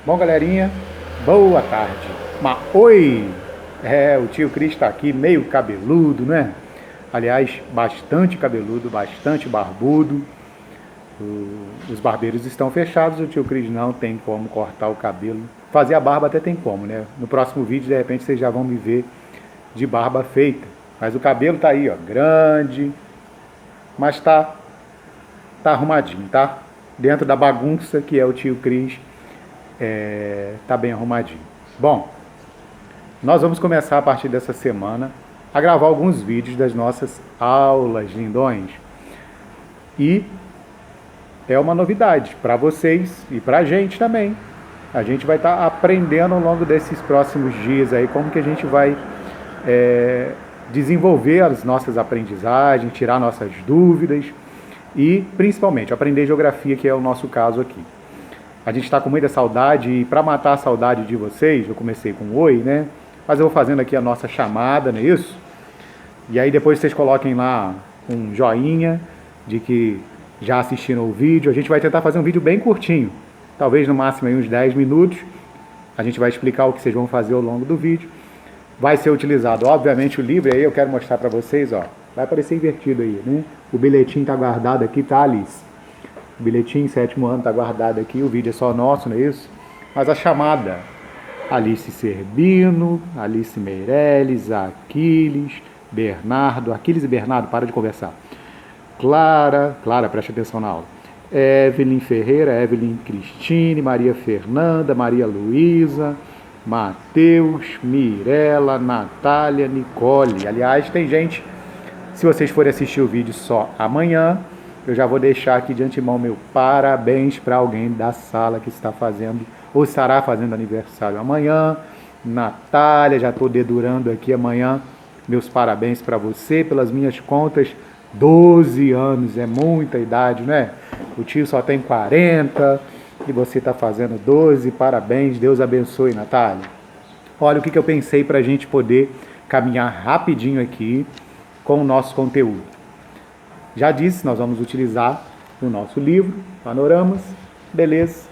Bom, galerinha, boa tarde. Mas oi! O tio Cris está aqui, meio cabeludo, né? Aliás, bastante cabeludo, bastante barbudo. Os barbeiros estão fechados, o tio Cris não tem como cortar o cabelo. Fazer a barba até tem como, né? No próximo vídeo, de repente, vocês já vão me ver de barba feita. Mas o cabelo tá aí, ó, grande, mas tá arrumadinho, tá? Dentro da bagunça que é o tio Cris, tá bem arrumadinho. Bom, nós vamos começar a partir dessa semana a gravar alguns vídeos das nossas aulas lindões. E é uma novidade para vocês e para a gente também. A gente vai estar aprendendo ao longo desses próximos dias aí como que a gente vai desenvolver as nossas aprendizagens, tirar nossas dúvidas e principalmente aprender geografia, que é o nosso caso aqui. A gente está com muita saudade e para matar a saudade de vocês, eu comecei com um oi, né? Mas eu vou fazendo aqui a nossa chamada, não é isso? E aí depois vocês coloquem lá um joinha de que já assistiram o vídeo. A gente vai tentar fazer um vídeo bem curtinho, talvez no máximo aí uns 10 minutos. A gente vai explicar o que vocês vão fazer ao longo do vídeo. Vai ser utilizado, obviamente, o livro. Aí eu quero mostrar para vocês, ó. Vai aparecer invertido aí, né? O bilhetinho tá guardado aqui, tá, Alice? O bilhetinho, 7º ano, tá guardado aqui. O vídeo é só nosso, não é isso? Mas a chamada: Alice Serbino, Alice Meirelles, Aquiles, Bernardo. Aquiles e Bernardo, para de conversar. Clara, preste atenção na aula. Evelyn Ferreira, Evelyn Cristine, Maria Fernanda, Maria Luísa, Matheus, Mirela, Natália, Nicole. Aliás, tem gente, se vocês forem assistir o vídeo só amanhã, eu já vou deixar aqui de antemão meu parabéns para alguém da sala que está fazendo ou estará fazendo aniversário amanhã. Natália, já estou dedurando aqui amanhã. Meus parabéns para você, pelas minhas contas, 12 anos, é muita idade, né? O tio só tem 40 e você está fazendo 12, parabéns, Deus abençoe, Natália. Olha o que eu pensei para a gente poder caminhar rapidinho aqui com o nosso conteúdo. Já disse, nós vamos utilizar o nosso livro, Panoramas, beleza?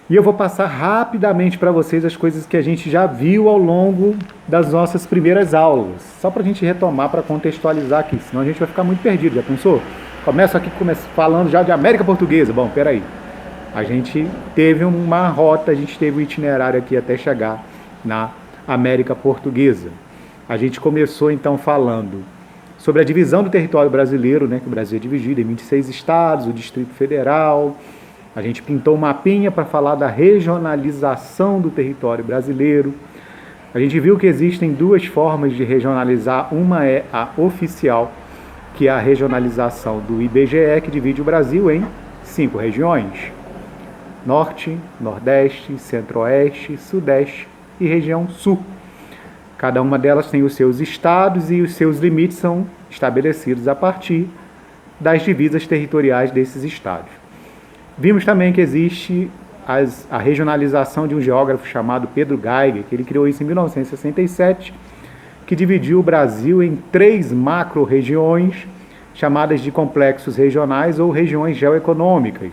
E eu vou passar rapidamente para vocês as coisas que a gente já viu ao longo das nossas primeiras aulas. Só para a gente retomar, para contextualizar aqui, senão a gente vai ficar muito perdido, já pensou? Começo aqui falando já de América Portuguesa. Bom, peraí. A gente teve uma rota, a gente teve um itinerário aqui até chegar na América Portuguesa. A gente começou então falando sobre a divisão do território brasileiro, né, que o Brasil é dividido em 26 estados, o Distrito Federal. A gente pintou um mapinha para falar da regionalização do território brasileiro. A gente viu que existem duas formas de regionalizar. Uma é a oficial, que é a regionalização do IBGE, que divide o Brasil em 5 regiões: Norte, Nordeste, Centro-Oeste, Sudeste e região Sul. Cada uma delas tem os seus estados e os seus limites são estabelecidos a partir das divisas territoriais desses estados. Vimos também que existe a regionalização de um geógrafo chamado Pedro Geiger, que ele criou isso em 1967, que dividiu o Brasil em 3 macro-regiões, chamadas de complexos regionais ou regiões geoeconômicas.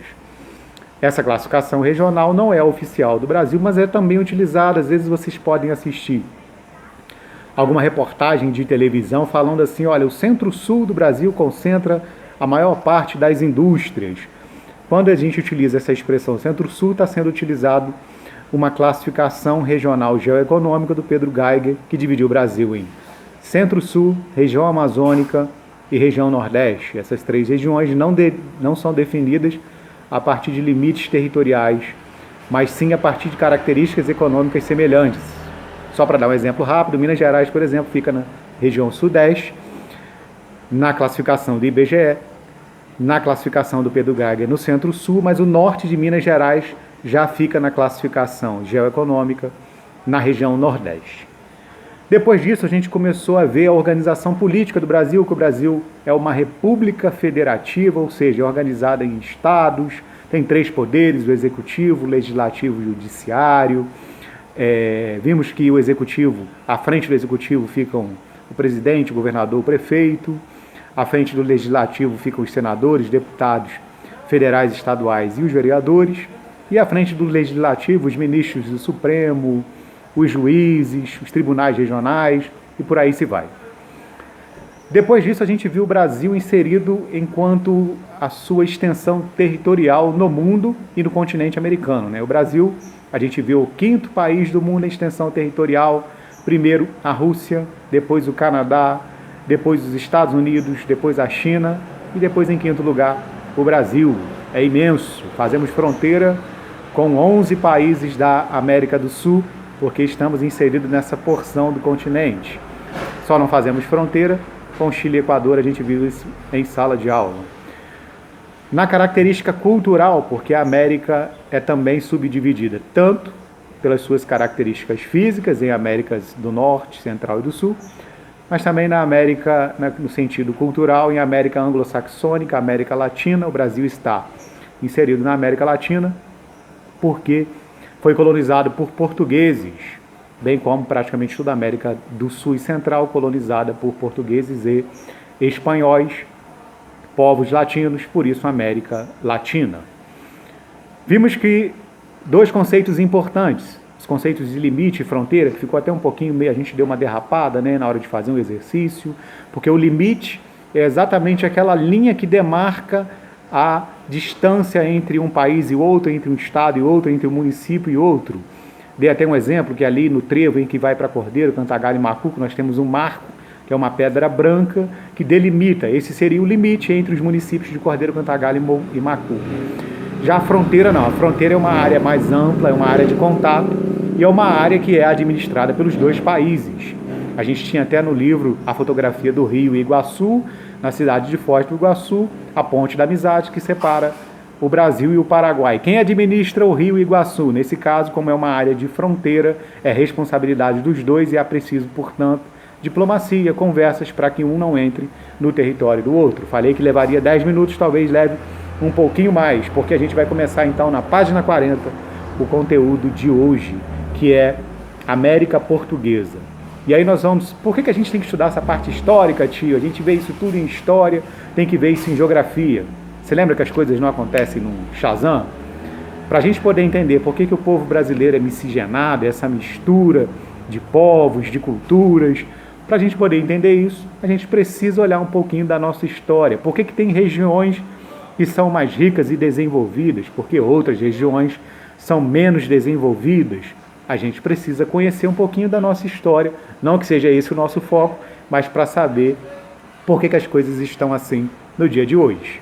Essa classificação regional não é oficial do Brasil, mas é também utilizada. Às vezes vocês podem assistir alguma reportagem de televisão falando assim: olha, o centro-sul do Brasil concentra a maior parte das indústrias. Quando a gente utiliza essa expressão centro-sul, está sendo utilizado uma classificação regional geoeconômica do Pedro Geiger, que dividiu o Brasil em centro-sul, região amazônica e região nordeste. Essas 3 regiões não são definidas a partir de limites territoriais, mas sim a partir de características econômicas semelhantes. Só para dar um exemplo rápido, Minas Gerais, por exemplo, fica na região sudeste, na classificação do IBGE, na classificação do Pedro Geiger no centro-sul, mas o norte de Minas Gerais já fica na classificação geoeconômica na região nordeste. Depois disso, a gente começou a ver a organização política do Brasil, que o Brasil é uma república federativa, ou seja, é organizada em estados, tem 3 poderes: o executivo, o legislativo e o judiciário. Vimos que o executivo, à frente do executivo ficam o presidente, o governador, o prefeito. À frente do legislativo ficam os senadores, deputados federais, estaduais e os vereadores. E à frente do Legislativo, os ministros do Supremo, os juízes, os tribunais regionais e por aí se vai. Depois disso, a gente viu o Brasil inserido enquanto a sua extensão territorial no mundo e no continente americano, né? O Brasil, a gente viu o 5º país do mundo em extensão territorial, primeiro a Rússia, depois o Canadá, depois os Estados Unidos, depois a China e depois, em 5º lugar, o Brasil. É imenso, fazemos fronteira com 11 países da América do Sul, porque estamos inseridos nessa porção do continente. Só não fazemos fronteira com Chile e Equador, a gente vive isso em sala de aula. Na característica cultural, porque a América é também subdividida, tanto pelas suas características físicas, em Américas do Norte, Central e do Sul, mas também na América, no sentido cultural, em América anglo-saxônica, América Latina. O Brasil está inserido na América Latina porque foi colonizado por portugueses, bem como praticamente toda a América do Sul e Central, colonizada por portugueses e espanhóis, povos latinos, por isso América Latina. Vimos que dois conceitos importantes, os conceitos de limite e fronteira, que ficou até um pouquinho meio, a gente deu uma derrapada, né, na hora de fazer um exercício, porque o limite é exatamente aquela linha que demarca a distância entre um país e outro, entre um estado e outro, entre um município e outro. Dei até um exemplo que ali no trevo em que vai para Cordeiro, Cantagallo e Macuco, nós temos um marco, que é uma pedra branca, que delimita, esse seria o limite entre os municípios de Cordeiro, Cantagallo e Macuco. Já a fronteira não, a fronteira é uma área mais ampla, é uma área de contato, e é uma área que é administrada pelos dois países. A gente tinha até no livro a fotografia do Rio Iguaçu, na cidade de Foz do Iguaçu, a ponte da amizade que separa o Brasil e o Paraguai. Quem administra o Rio Iguaçu? Nesse caso, como é uma área de fronteira, é responsabilidade dos dois e é preciso, portanto, diplomacia, conversas para que um não entre no território do outro. Falei que levaria 10 minutos, talvez leve um pouquinho mais, porque a gente vai começar então na página 40 o conteúdo de hoje, que é América Portuguesa. E aí nós vamos... Por que a gente tem que estudar essa parte histórica, tio? A gente vê isso tudo em história, tem que ver isso em geografia. Você lembra que as coisas não acontecem no Shazam? Para a gente poder entender por que o povo brasileiro é miscigenado, essa mistura de povos, de culturas, para a gente poder entender isso, a gente precisa olhar um pouquinho da nossa história. Por que tem regiões que são mais ricas e desenvolvidas? Porque outras regiões são menos desenvolvidas? A gente precisa conhecer um pouquinho da nossa história, não que seja esse o nosso foco, mas para saber por que as coisas estão assim no dia de hoje.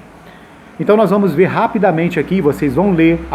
Então nós vamos ver rapidamente aqui, vocês vão ler